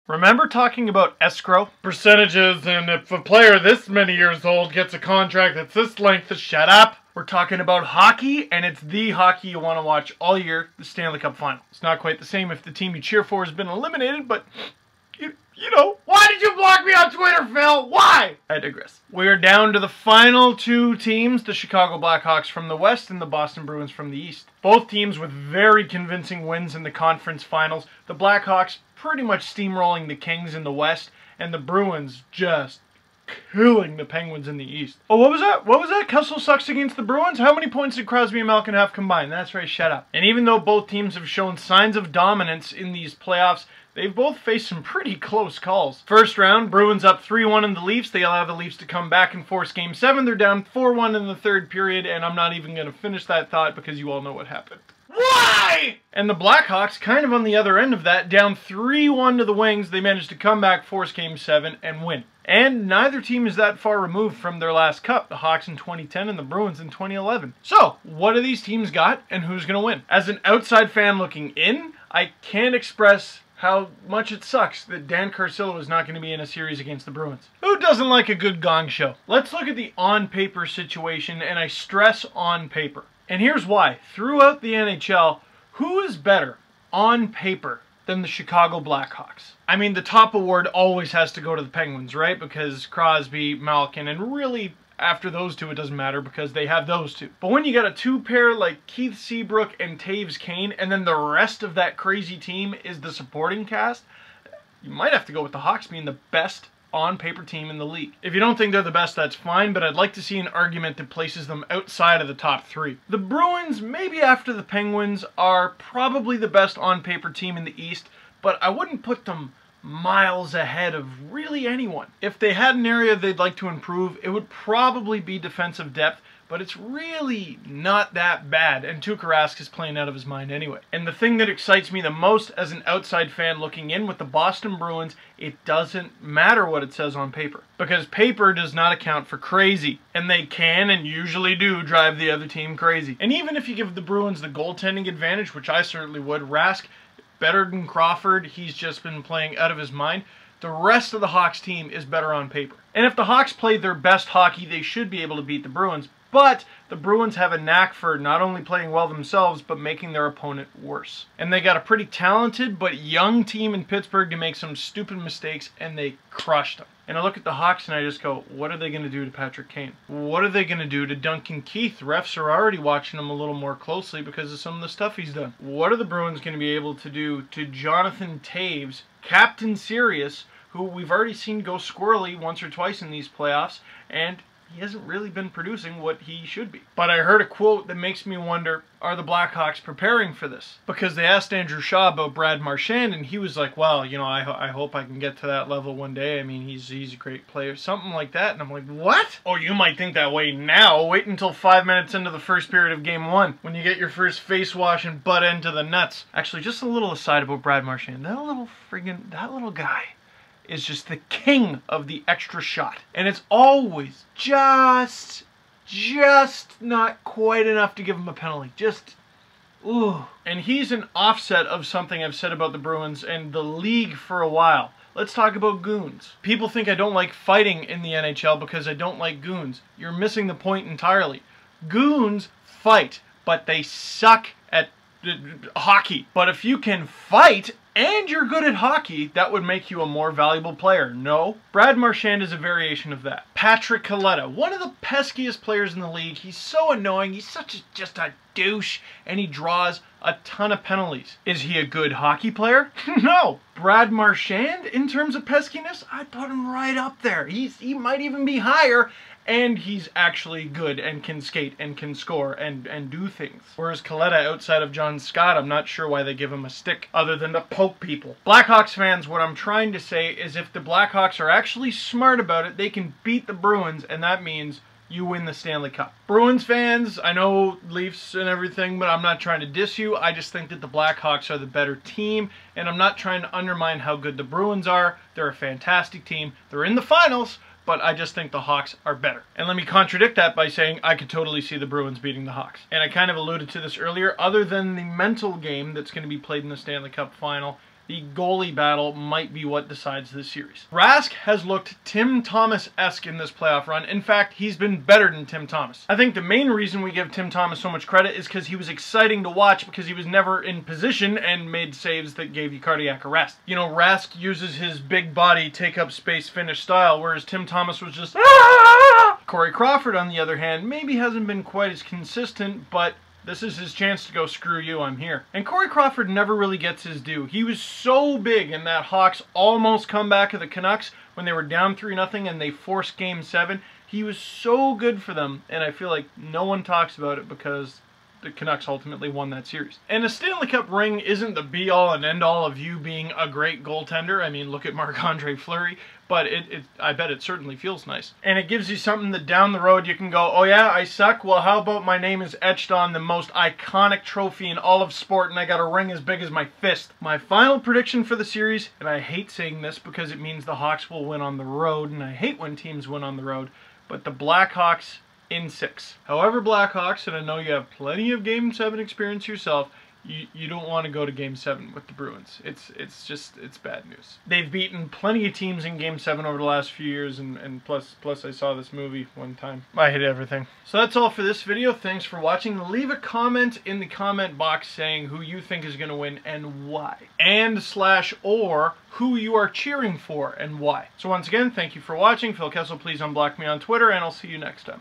Remember talking about escrow? Percentages, and if a player this many years old gets a contract that's this length, shut up! We're talking about hockey, and it's the hockey you want to watch all year, the Stanley Cup Final. It's not quite the same if the team you cheer for has been eliminated, but you know. Why did you block me on Twitter, Phil? Why? I digress. We're down to the final two teams, the Chicago Blackhawks from the West and the Boston Bruins from the East. Both teams with very convincing wins in the conference finals. The Blackhawks pretty much steamrolling the Kings in the West, and the Bruins just killing the Penguins in the East. Oh, what was that? What was that? Kessel sucks against the Bruins? How many points did Crosby and Malkin have combined? That's right, shut up. And even though both teams have shown signs of dominance in these playoffs, they've both faced some pretty close calls. First round, Bruins up 3-1 in the Leafs. They allow the Leafs to come back and force Game 7. They're down 4-1 in the third period, and I'm not even going to finish that thought because you all know what happened. Why? And the Blackhawks, kind of on the other end of that, down 3-1 to the Wings. They managed to come back, force Game 7, and win. And neither team is that far removed from their last cup, the Hawks in 2010 and the Bruins in 2011. So, what do these teams got, and who's going to win? As an outside fan looking in, I can't express how much it sucks that Dan Carcillo is not going to be in a series against the Bruins. Who doesn't like a good gong show? Let's look at the on-paper situation, and I stress on paper. And here's why. Throughout the NHL, who is better on paper than the Chicago Blackhawks? I mean, the top award always has to go to the Penguins, right? Because Crosby, Malkin, and really after those two it doesn't matter because they have those two. But when you got a two-pair like Keith Seabrook and Taves Kane, and then the rest of that crazy team is the supporting cast, you might have to go with the Hawks being the best on-paper team in the league. If you don't think they're the best, that's fine, but I'd like to see an argument that places them outside of the top three. The Bruins, maybe after the Penguins, are probably the best on-paper team in the East, but I wouldn't put them miles ahead of really anyone. If they had an area they'd like to improve, it would probably be defensive depth, but it's really not that bad, and Tuukka Rask is playing out of his mind anyway. And the thing that excites me the most as an outside fan looking in with the Boston Bruins, it doesn't matter what it says on paper. Because paper does not account for crazy, and they can and usually do drive the other team crazy. And even if you give the Bruins the goaltending advantage, which I certainly would, Rask, better than Crawford, he's just been playing out of his mind. The rest of the Hawks team is better on paper. And if the Hawks played their best hockey, they should be able to beat the Bruins. But the Bruins have a knack for not only playing well themselves, but making their opponent worse. And they got a pretty talented but young team in Pittsburgh to make some stupid mistakes, and they crushed them. And I look at the Hawks and I just go, what are they going to do to Patrick Kane? What are they going to do to Duncan Keith? Refs are already watching him a little more closely because of some of the stuff he's done. What are the Bruins going to be able to do to Jonathan Toews, Captain Serious, who we've already seen go squirrely once or twice in these playoffs, and he hasn't really been producing what he should be. But I heard a quote that makes me wonder, are the Blackhawks preparing for this? Because they asked Andrew Shaw about Brad Marchand, and he was like, well, you know, I hope I can get to that level one day. I mean, he's a great player. Something like that. And I'm like, what? Oh, you might think that way now. Wait until 5 minutes into the first period of Game 1 when you get your first face wash and butt end to the nuts. Actually, just a little aside about Brad Marchand. That little guy is just the king of the extra shot. And it's always just not quite enough to give him a penalty. Just, ooh. And he's an offset of something I've said about the Bruins and the league for a while. Let's talk about goons. People think I don't like fighting in the NHL because I don't like goons. You're missing the point entirely. Goons fight, but they suck at hockey. But if you can fight and you're good at hockey, that would make you a more valuable player. No? Brad Marchand is a variation of that. Patrick Kaleta, one of the peskiest players in the league. He's so annoying. He's just a douche, and he draws a ton of penalties. Is he a good hockey player? No. Brad Marchand, in terms of peskiness, I'd put him right up there. He might even be higher, and he's actually good and can skate and can score and do things. Whereas Kaleta, outside of John Scott, I'm not sure why they give him a stick other than to poke people. Blackhawks fans, what I'm trying to say is if the Blackhawks are actually smart about it, they can beat the Bruins, and that means you win the Stanley Cup. Bruins fans, I know Leafs and everything, but I'm not trying to diss you. I just think that the Blackhawks are the better team, and I'm not trying to undermine how good the Bruins are. They're a fantastic team. They're in the finals, but I just think the Hawks are better. And let me contradict that by saying I could totally see the Bruins beating the Hawks. And I kind of alluded to this earlier, other than the mental game that's going to be played in the Stanley Cup Final, the goalie battle might be what decides this series. Rask has looked Tim Thomas-esque in this playoff run. In fact, he's been better than Tim Thomas. I think the main reason we give Tim Thomas so much credit is because he was exciting to watch because he was never in position and made saves that gave you cardiac arrest. You know, Rask uses his big body, take up space finish style, whereas Tim Thomas was just Corey Crawford, on the other hand, maybe hasn't been quite as consistent, but this is his chance to go, screw you, I'm here. And Corey Crawford never really gets his due. He was so big in that Hawks almost comeback of the Canucks when they were down 3-0 and they forced Game 7. He was so good for them, and I feel like no one talks about it because the Canucks ultimately won that series. And a Stanley Cup ring isn't the be-all and end-all of you being a great goaltender. I mean, look at Marc-Andre Fleury. But I bet it certainly feels nice. And it gives you something that down the road you can go, oh yeah, I suck? Well, how about my name is etched on the most iconic trophy in all of sport and I got a ring as big as my fist. My final prediction for the series, and I hate saying this because it means the Hawks will win on the road, and I hate when teams win on the road, but the Blackhawks in 6. However, Blackhawks, and I know you have plenty of Game 7 experience yourself, you don't want to go to Game 7 with the Bruins. It's bad news. They've beaten plenty of teams in Game 7 over the last few years, and plus I saw this movie one time. I hate everything. So that's all for this video. Thanks for watching. Leave a comment in the comment box saying who you think is going to win and why. And /or who you are cheering for and why. So once again, thank you for watching. Phil Kessel, please unblock me on Twitter, and I'll see you next time.